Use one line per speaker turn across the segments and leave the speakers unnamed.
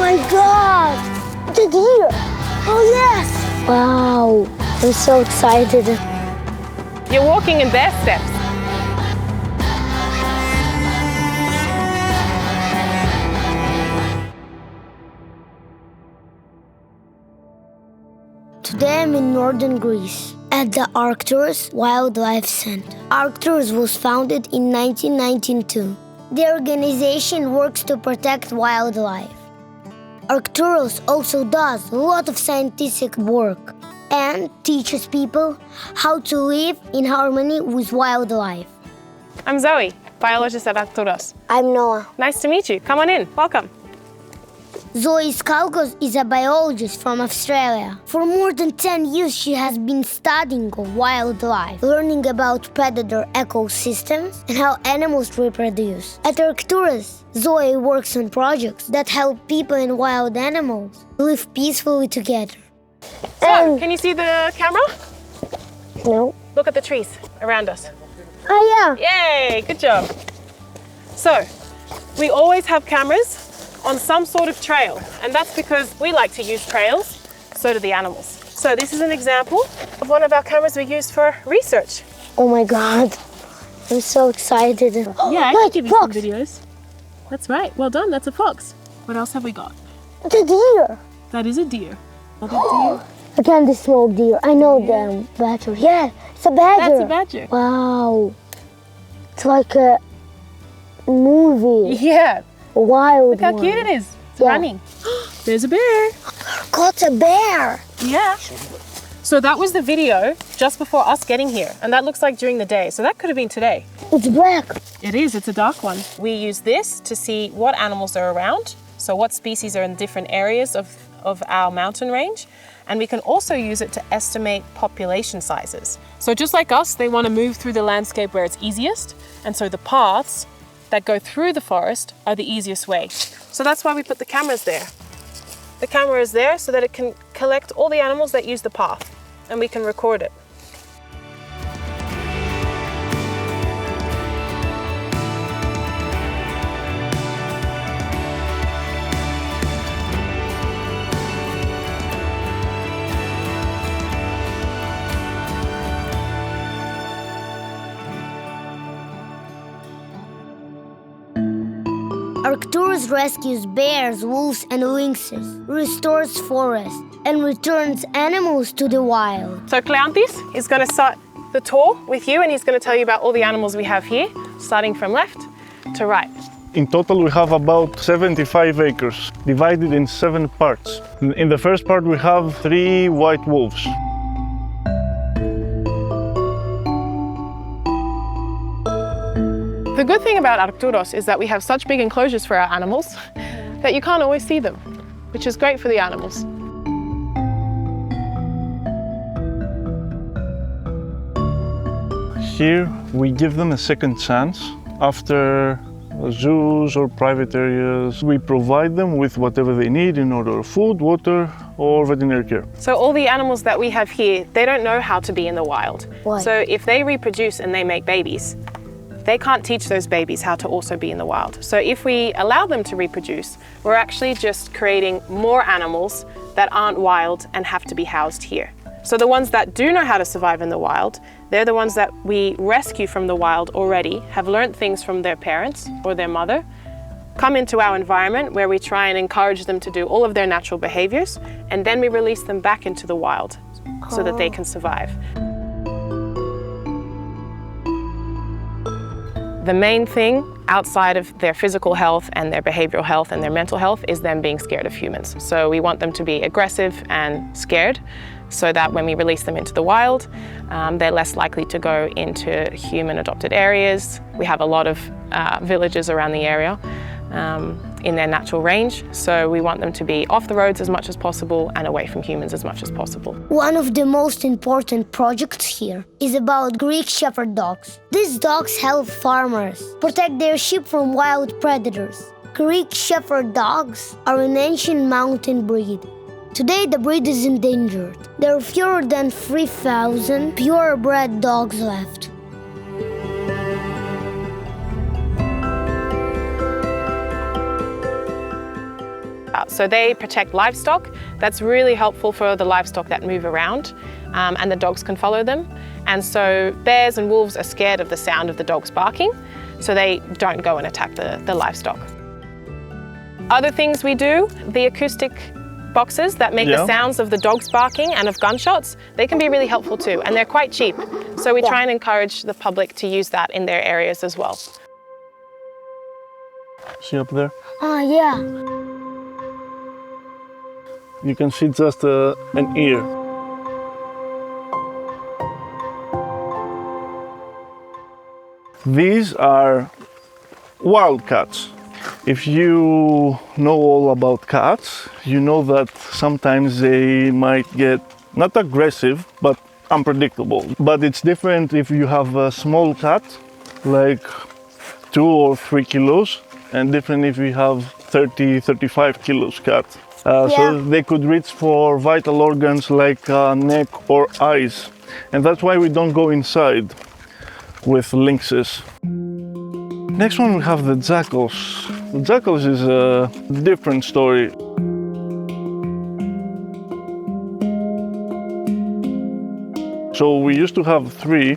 my God! The deer! Oh, yes! Wow, I'm so excited.
You're walking in their steps.
Today I'm in northern Greece at the Arcturus Wildlife Center. Arcturus was founded in 1992. The organization works to protect wildlife. Arcturus also does a lot of scientific work and teaches people how to live in harmony with wildlife.
I'm Zoe, biologist at Arcturus.
I'm Noah.
Nice to meet you. Come on in. Welcome.
Zoe Scalos is a biologist from Australia. For more than 10 years, she has been studying wildlife, learning about predator ecosystems and how animals reproduce. At Arcturus, Zoe works on projects that help people and wild animals live peacefully together.
So, can you see the camera?
No.
Look at the trees around us.
Oh, yeah.
Yay, good job. So, we always have cameras on some sort of trail, and that's because we like to use trails, so do the animals. So this is an example of one of our cameras we use for research.
Oh my God, I'm so excited.
Yeah, I can give you some videos. That's right, well done, that's a fox. What else have we got?
The deer.
That is a deer. Another deer.
Again, the small deer. I know them better. Yeah, it's a badger.
That's a badger.
Wow, it's like a movie.
Yeah.
A wild
Look how
one.
cute it is. It's running. There's a bear.
Got a bear.
Yeah. So that was the video just before us getting here, and that looks like during the day. So that could have been today.
It's black.
It is, it's a dark one. We use this to see what animals are around, so what species are in different areas of our mountain range, and we can also use it to estimate population sizes. So just like us, they want to move through the landscape where it's easiest, and so the paths that go through the forest are the easiest way. So that's why we put the cameras there. The camera is there so that it can collect all the animals that use the path, and we can record it.
Arcturus rescues bears, wolves, and lynxes, restores forests, and returns animals to the wild.
So Kleanthis is going to start the tour with you, and he's going to tell you about all the animals we have here, starting from left to right.
In total, we have about 75 acres, divided in 7 parts. In the first part, we have 3 white wolves.
The good thing about Arcturus is that we have such big enclosures for our animals that you can't always see them, which is great for the animals.
Here, we give them a second chance. After zoos or private areas, we provide them with whatever they need in order of food, water, or veterinary care.
So all the animals that we have here, they don't know how to be in the wild.
Why?
So if they reproduce and they make babies, they can't teach those babies how to also be in the wild. So if we allow them to reproduce, we're actually just creating more animals that aren't wild and have to be housed here. So the ones that do know how to survive in the wild, they're the ones that we rescue from the wild already, have learned things from their parents or their mother, come into our environment where we try and encourage them to do all of their natural behaviors, and then we release them back into the wild so that they can survive. The main thing outside of their physical health and their behavioral health and their mental health is them being scared of humans. So we want them to be aggressive and scared so that when we release them into the wild, they're less likely to go into human adopted areas. We have a lot of villages around the area in their natural range. So we want them to be off the roads as much as possible and away from humans as much as possible.
One of the most important projects here is about Greek shepherd dogs. These dogs help farmers protect their sheep from wild predators. Greek shepherd dogs are an ancient mountain breed. Today the breed is endangered. There are fewer than 3,000 purebred dogs left.
So they protect livestock. That's really helpful for the livestock that move around, and the dogs can follow them. And so bears and wolves are scared of the sound of the dogs barking, so they don't go and attack the livestock. Other things we do, the acoustic boxes that make the sounds of the dogs barking and of gunshots, they can be really helpful too, and they're quite cheap. So we try and encourage the public to use that in their areas as well.
See up there?
Yeah.
You can see just an ear. These are wild cats. If you know all about cats, you know that sometimes they might get not aggressive, but unpredictable. But it's different if you have a small cat, like 2 or 3 kilos, and different if you have 30, 35 kilos cat. So they could reach for vital organs like neck or eyes. And that's why we don't go inside with lynxes. Next one we have the jackals. The jackals is a different story. So we used to have 3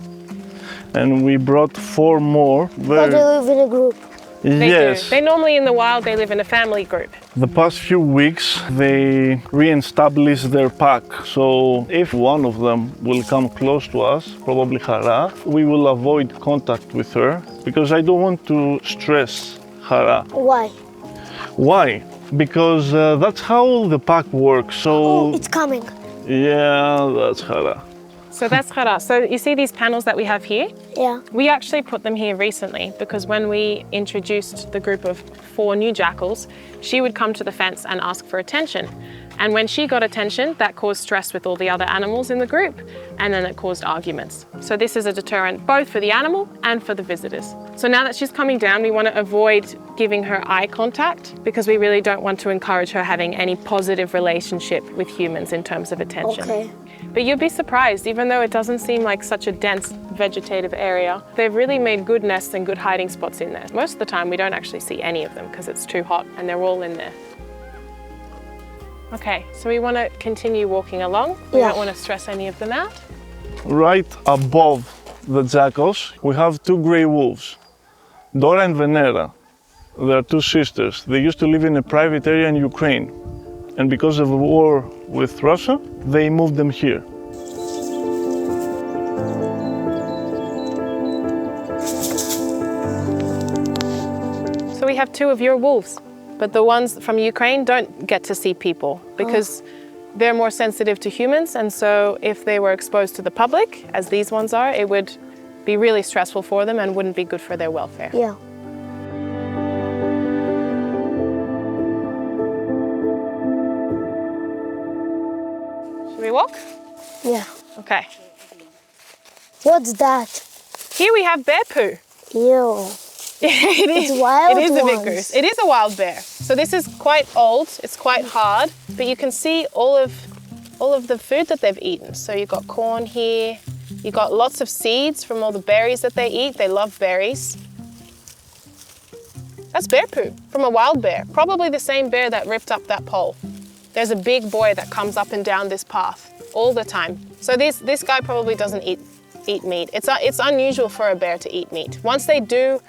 and we brought 4 more.
But they live in a group.
Yes.
They normally in the wild, they live in a family group.
The past few weeks, they re-establish their pack. So if one of them will come close to us, probably Harah, we will avoid contact with her because I don't want to stress Harah.
Why?
Why? Because that's how the pack works. So
Oh, it's coming.
yeah, that's Harah.
So that's Harah. So you see these panels that we have here?
Yeah.
We actually put them here recently because when we introduced the group of 4 new jackals, she would come to the fence and ask for attention. And when she got attention, that caused stress with all the other animals in the group, and then it caused arguments. So this is a deterrent both for the animal and for the visitors. So now that she's coming down, we want to avoid giving her eye contact because we really don't want to encourage her having any positive relationship with humans in terms of attention.
Okay.
But you'd be surprised, even though it doesn't seem like such a dense vegetative area, they've really made good nests and good hiding spots in there. Most of the time we don't actually see any of them because it's too hot and they're all in there. Okay, so we want to continue walking along. We don't want to stress any of them out.
Right above the jackals, we have 2 grey wolves, Dora and Venera. They are 2 sisters. They used to live in a private area in Ukraine. And because of the war with Russia, they moved them here.
So we have 2 of your wolves, but the ones from Ukraine don't get to see people because they're more sensitive to humans, and so if they were exposed to the public, as these ones are, it would be really stressful for them and wouldn't be good for their welfare.
Yeah.
Should we walk?
Yeah.
Okay.
What's that?
Here we have bear poo.
Ew.
It is.
It's wild
It is a big
ones.
goose. It is a wild bear. So this is quite old. It's quite hard, but you can see all of the food that they've eaten. So you've got corn here. You've got lots of seeds from all the berries that they eat. They love berries. That's bear poo from a wild bear. Probably the same bear that ripped up that pole. There's a big boy that comes up and down this path all the time. So this guy probably doesn't eat meat. It's unusual for a bear to eat meat. Once they do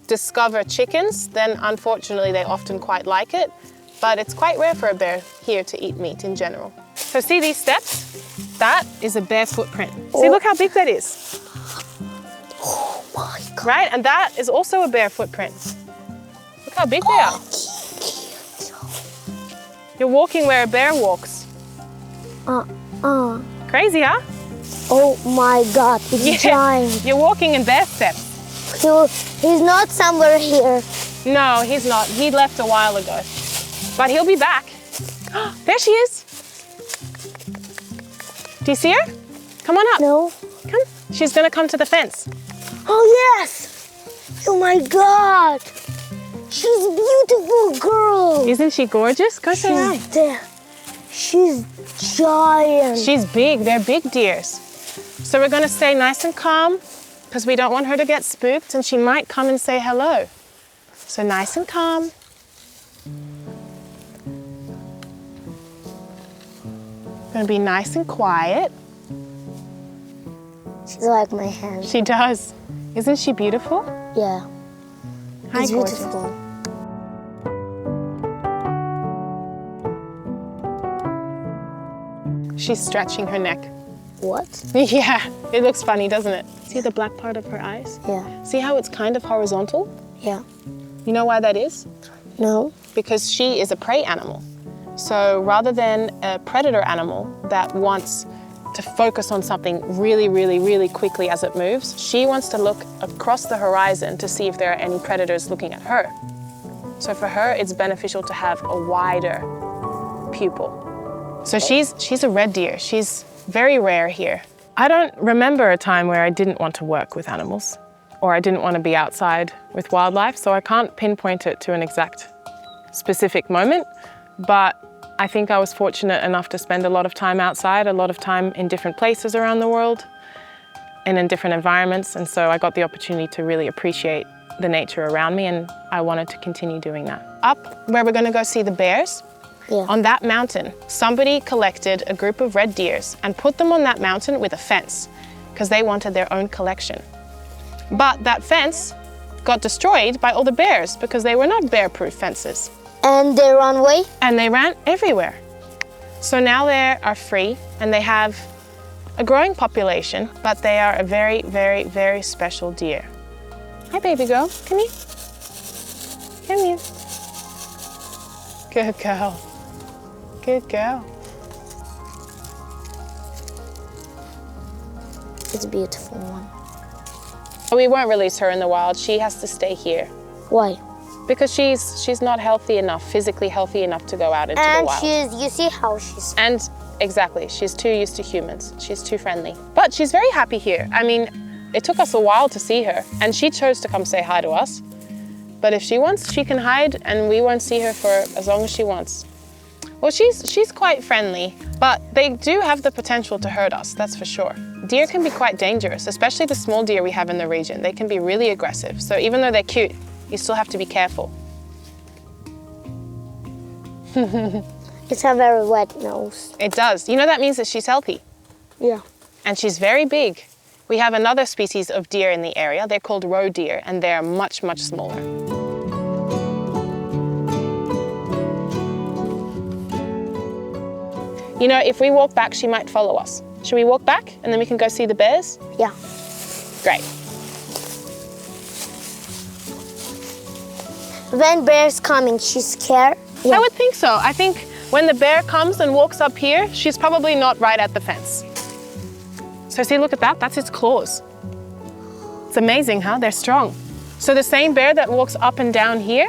discover chickens, then unfortunately they often quite like it, but it's quite rare for a bear here to eat meat in general. So see these steps? That is a bear footprint. See, look how big that is.
Oh my God.
Right, and that is also a bear footprint. Look how big they are. You're walking where a bear walks. Crazy, huh?
Oh my God, it's giant.
You're walking in bear steps.
He's not somewhere here.
No, he's not. He left a while ago. But he'll be back. There she is. Do you see her? Come on up.
No.
Come. She's gonna come to the fence.
Oh yes! Oh my God! She's a beautiful girl.
Isn't she gorgeous? Go say hi.
She's there. She's giant.
She's big. They're big deers. So we're gonna stay nice and calm because we don't want her to get spooked and she might come and say hello. So nice and calm. Gonna be nice and quiet.
She's like my hand.
She does. Isn't she beautiful?
Yeah.
Hi,
It's
gorgeous.
beautiful.
She's stretching her neck.
What?
Yeah, it looks funny, doesn't it? See the black part of her eyes?
Yeah.
See how it's kind of horizontal?
Yeah.
You know why that is?
No.
Because she is a prey animal. So rather than a predator animal that wants to focus on something really, really, really quickly as it moves, she wants to look across the horizon to see if there are any predators looking at her. So for her, it's beneficial to have a wider pupil. So she's a red deer. She's very rare here. I don't remember a time where I didn't want to work with animals or I didn't want to be outside with wildlife, so I can't pinpoint it to an exact specific moment, but I think I was fortunate enough to spend a lot of time outside, a lot of time in different places around the world and in different environments, and so I got the opportunity to really appreciate the nature around me, and I wanted to continue doing that. Up where we're going to go see the bears, on that mountain, somebody collected a group of red deers and put them on that mountain with a fence because they wanted their own collection. But that fence got destroyed by all the bears because they were not bear-proof fences.
And they run away?
And they ran everywhere. So now they are free and they have a growing population, but they are a very, very, very special deer. Hi, baby girl. Come here. Come here. Good girl. Good girl.
It's a beautiful one.
We won't release her in the wild. She has to stay here.
Why?
Because she's not healthy enough, physically healthy enough to go out into the wild.
And you see how she's...
And exactly, she's too used to humans. She's too friendly. But she's very happy here. I mean, it took us a while to see her, and she chose to come say hi to us. But if she wants, she can hide, and we won't see her for as long as she wants. Well, she's quite friendly, but they do have the potential to hurt us, that's for sure. Deer can be quite dangerous, especially the small deer we have in the region. They can be really aggressive. So even though they're cute, you still have to be careful.
It's a very wet nose.
It does. You know that means that she's healthy.
Yeah.
And she's very big. We have another species of deer in the area. They're called roe deer, and they're much, much smaller. You know, if we walk back, she might follow us. Should we walk back and then we can go see the bears?
Yeah.
Great.
When bear's coming, she's scared? Yeah.
I would think so. I think when the bear comes and walks up here, she's probably not right at the fence. So see, look at that. That's its claws. It's amazing, huh? They're strong. So the same bear that walks up and down here,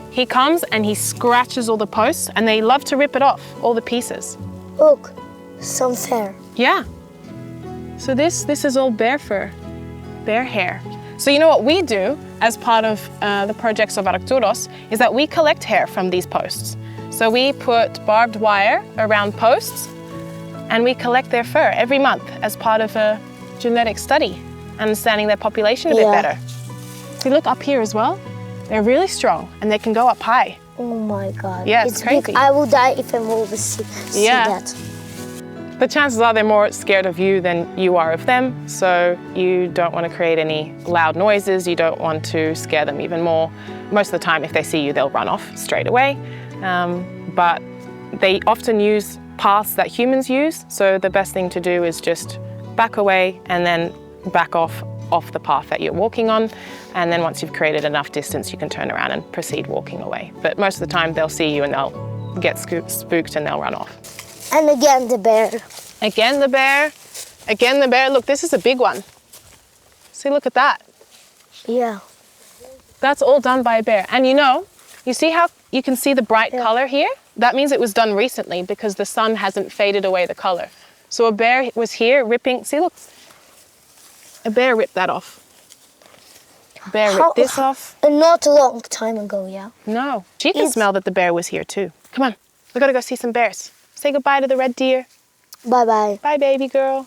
he comes and he scratches all the posts, and they love to rip it off, all the pieces.
Look, some fur.
Yeah. So this is all bear fur, bear hair. So you know what we do as part of the projects of Arcturus is that we collect hair from these posts. So we put barbed wire around posts and we collect their fur every month as part of a genetic study, understanding their population a bit better. See, look up here as well. They're really strong and they can go up high.
Oh my God.
Yeah, it's crazy.
Big. I will die if I move see that.
The chances are they're more scared of you than you are of them, so you don't want to create any loud noises, you don't want to scare them even more. Most of the time, if they see you, they'll run off straight away. But they often use paths that humans use, so the best thing to do is just back away and then back off the path that you're walking on, and then once you've created enough distance, you can turn around and proceed walking away. But most of the time, they'll see you and they'll get spooked and they'll run off.
And again, the bear.
Again, the bear. Again, the bear. Look, this is a big one. See, look at that.
Yeah.
That's all done by a bear. And you know, you see how you can see the bright color here? That means it was done recently because the sun hasn't faded away the color. So a bear was here ripping, see, look. A bear ripped that off. A bear ripped this off.
Not a long time ago, yeah.
No. She can smell that the bear was here too. Come on, we gotta go see some bears. Say goodbye to the red deer.
Bye-bye.
Bye, baby girl.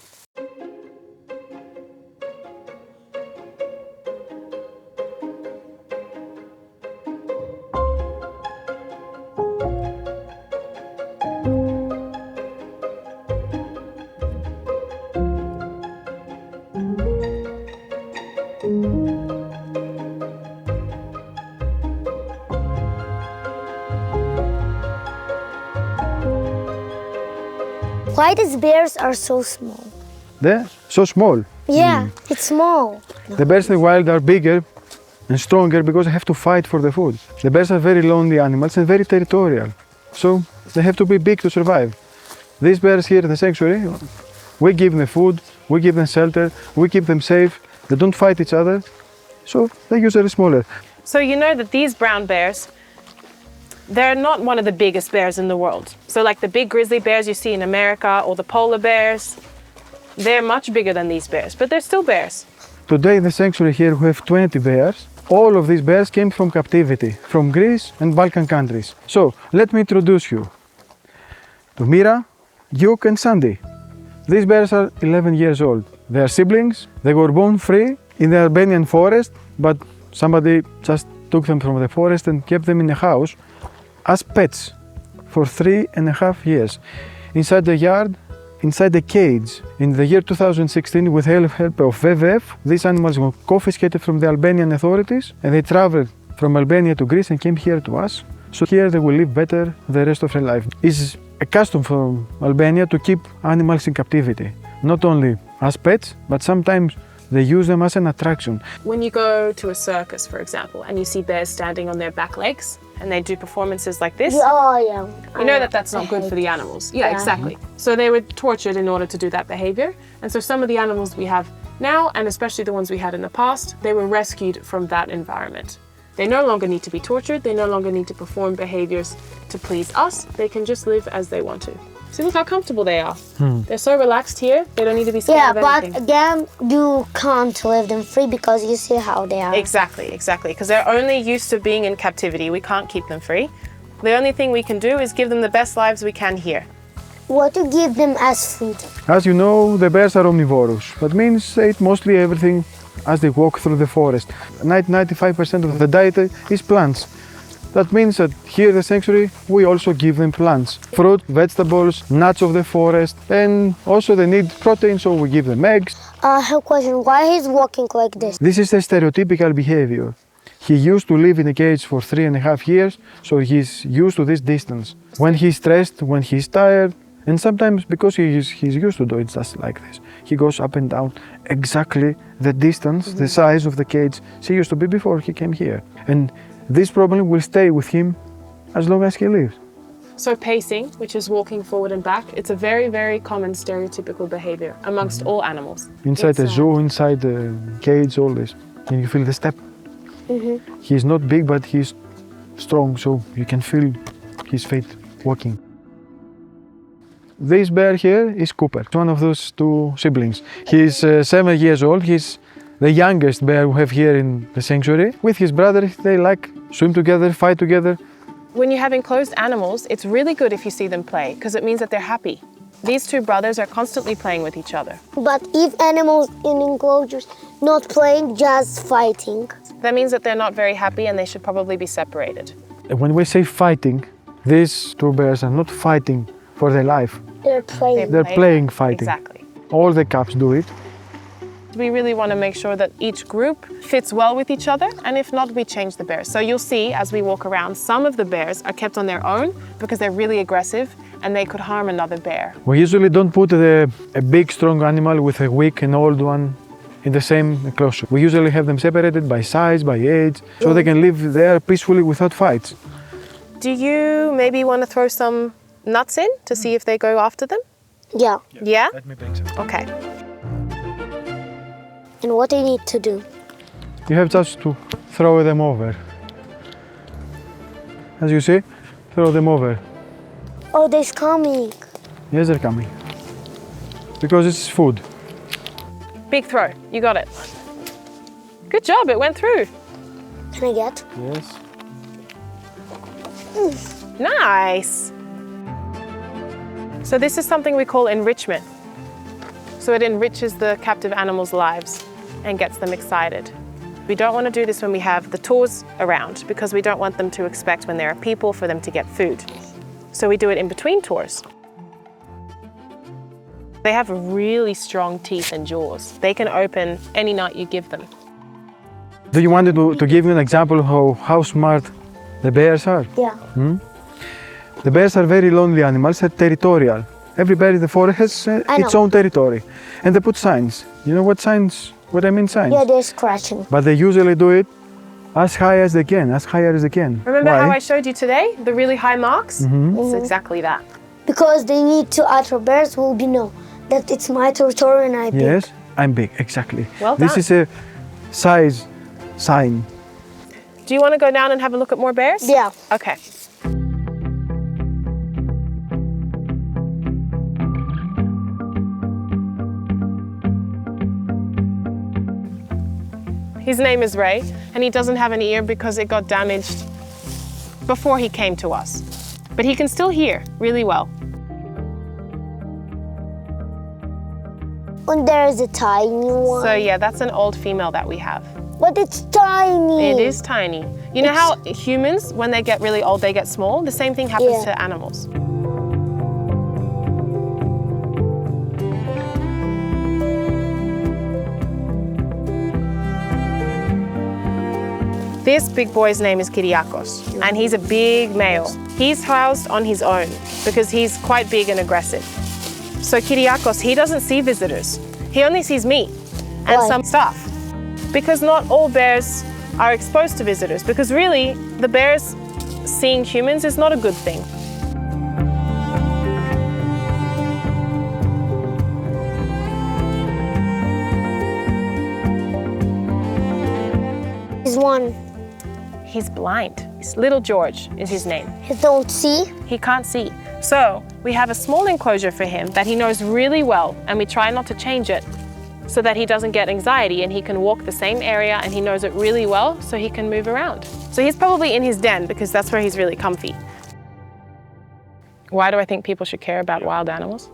Why these bears are so small?
They're so small.
Yeah, it's small.
The bears in the wild are bigger and stronger because they have to fight for the food. The bears are very lonely animals and very territorial, so they have to be big to survive. These bears here in the sanctuary, we give them food, we give them shelter, we keep them safe. They don't fight each other, so they're usually smaller.
So you know that these brown bears, they're not one of the biggest bears in the world. So like the big grizzly bears you see in America or the polar bears, they're much bigger than these bears, but they're still bears.
Today in the sanctuary here we have 20 bears. All of these bears came from captivity, from Greece and Balkan countries. So let me introduce you to Mira, Yuke and Sandy. These bears are 11 years old. They are siblings. They were born free in the Albanian forest, but somebody just took them from the forest and kept them in a house as pets for 3.5 years. Inside the yard, inside the cage. In the year 2016, with the help of WWF, these animals were confiscated from the Albanian authorities and they traveled from Albania to Greece and came here to us. So here they will live better the rest of their life. It's a custom from Albania to keep animals in captivity, not only as pets, but sometimes they use them as an attraction.
When you go to a circus, for example, and you see bears standing on their back legs and they do performances like this,
Oh, yeah.
you know that that's not good for the animals. Yeah, exactly. So they were tortured in order to do that behavior. And so some of the animals we have now, and especially the ones we had in the past, they were rescued from that environment. They no longer need to be tortured. They no longer need to perform behaviors to please us. They can just live as they want to. See, look how comfortable they are. They're so relaxed here. They don't need to be scared
Yeah,
of
but
anything.
again, you can't leave them free because you see how they are.
Exactly. Because they're only used to being in captivity. We can't keep them free. The only thing we can do is give them the best lives we can here.
What to give them as food?
As you know, the bears are omnivorous. That means they eat mostly everything as they walk through the forest. 95% of the diet is plants. That means that here in the sanctuary, we also give them plants. Fruit, vegetables, nuts of the forest, and also they need protein, so we give them eggs.
I have a question. Why he's walking like this?
This is the stereotypical behavior. He used to live in a cage for 3.5 years, so he's used to this distance. When he's stressed, when he's tired, and sometimes because he's used to do it just like this, he goes up and down exactly the distance, the size of the cage he used to be before he came here. And this problem will stay with him as long as he lives.
So pacing, which is walking forward and back, it's a very, very common stereotypical behavior amongst all animals.
Inside the zoo, inside the cage, all this. And you feel the step. He's not big, but he's strong, so you can feel his feet walking. This bear here is Cooper, one of those two siblings. He's 7 years old. He's the youngest bear we have here in the sanctuary. With his brother, they like swim together, fight together.
When you have enclosed animals, it's really good if you see them play, because it means that they're happy. These two brothers are constantly playing with each other.
But if animals in enclosures not playing, just fighting.
That means that they're not very happy and they should probably be separated.
When we say fighting, these two bears are not fighting for their life.
They're playing.
They're playing fighting.
Exactly.
All the cubs do it.
We really want to make sure that each group fits well with each other, and if not, we change the bears. So you'll see as we walk around, some of the bears are kept on their own because they're really aggressive and they could harm another bear.
We usually don't put a big, strong animal with a weak and old one in the same enclosure. We usually have them separated by size, by age, so they can live there peacefully without fights.
Do you maybe want to throw some nuts in to see if they go after them?
Yeah.
Yeah?
Let me bring some.
Okay.
And what I need to do?
You have just to throw them over. As you see, throw them over.
Oh, they're coming.
Yes, they're coming. Because it's food.
Big throw. You got it. Good job. It went through.
Can I get?
Yes.
Nice. So this is something we call enrichment. So it enriches the captive animals' lives and gets them excited. We don't want to do this when we have the tours around because we don't want them to expect when there are people for them to get food. So we do it in between tours. They have really strong teeth and jaws. They can open any nut you give them.
Do you want to give you an example of how smart the bears are?
Yeah.
The bears are very lonely animals, they're territorial. Every bird in the forest has its own territory. And they put signs. You know what I mean signs?
Yeah, they're scratching.
But they usually do it as high as they can, as higher as they can.
Remember
Why?
how I showed you today? The really high marks? It's exactly that.
Because they need to other bears will be know that it's my territory and I pick.
Yes, I'm big, exactly.
Well
This
done.
is a size sign.
Do you want to go down and have a look at more bears?
Yeah.
Okay. His name is Ray, and he doesn't have an ear because it got damaged before he came to us. But he can still hear really well.
And there's a tiny one.
So yeah, that's an old female that we have.
But it's tiny.
It is tiny. You know how humans, when they get really old, they get small? The same thing happens to animals. This big boy's name is Kiryakos, and he's a big male. He's housed on his own because he's quite big and aggressive. So Kiryakos, he doesn't see visitors. He only sees me and some stuff. Because not all bears are exposed to visitors, because really, the bears seeing humans is not a good thing.
He's one.
He's blind. Little George is his name.
He don't see.
He can't see. So we have a small enclosure for him that he knows really well, and we try not to change it so that he doesn't get anxiety and he can walk the same area and he knows it really well so he can move around. So he's probably in his den because that's where he's really comfy. Why do I think people should care about wild animals?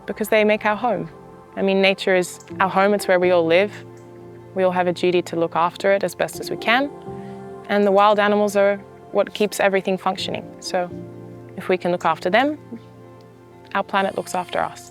Because they make our home. I mean, nature is our home. It's where we all live. We all have a duty to look after it as best as we can. And the wild animals are what keeps everything functioning. So if we can look after them, our planet looks after us.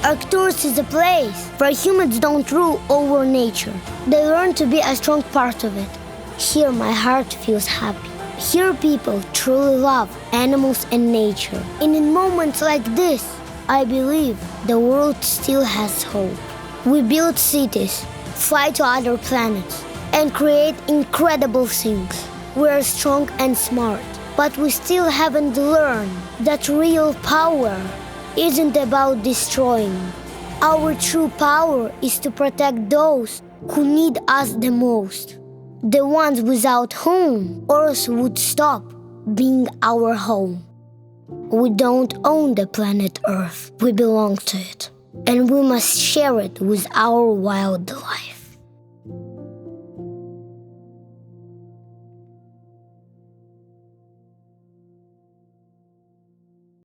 Arcturus is a place where humans don't rule over nature. They learn to be a strong part of it. Here my heart feels happy. Here people truly love animals and nature. And in moments like this, I believe the world still has hope. We build cities, fly to other planets, and create incredible things. We're strong and smart, but we still haven't learned that real power isn't about destroying. Our true power is to protect those who need us the most. The ones without whom Earth would stop being our home. We don't own the planet Earth, we belong to it. And we must share it with our wildlife.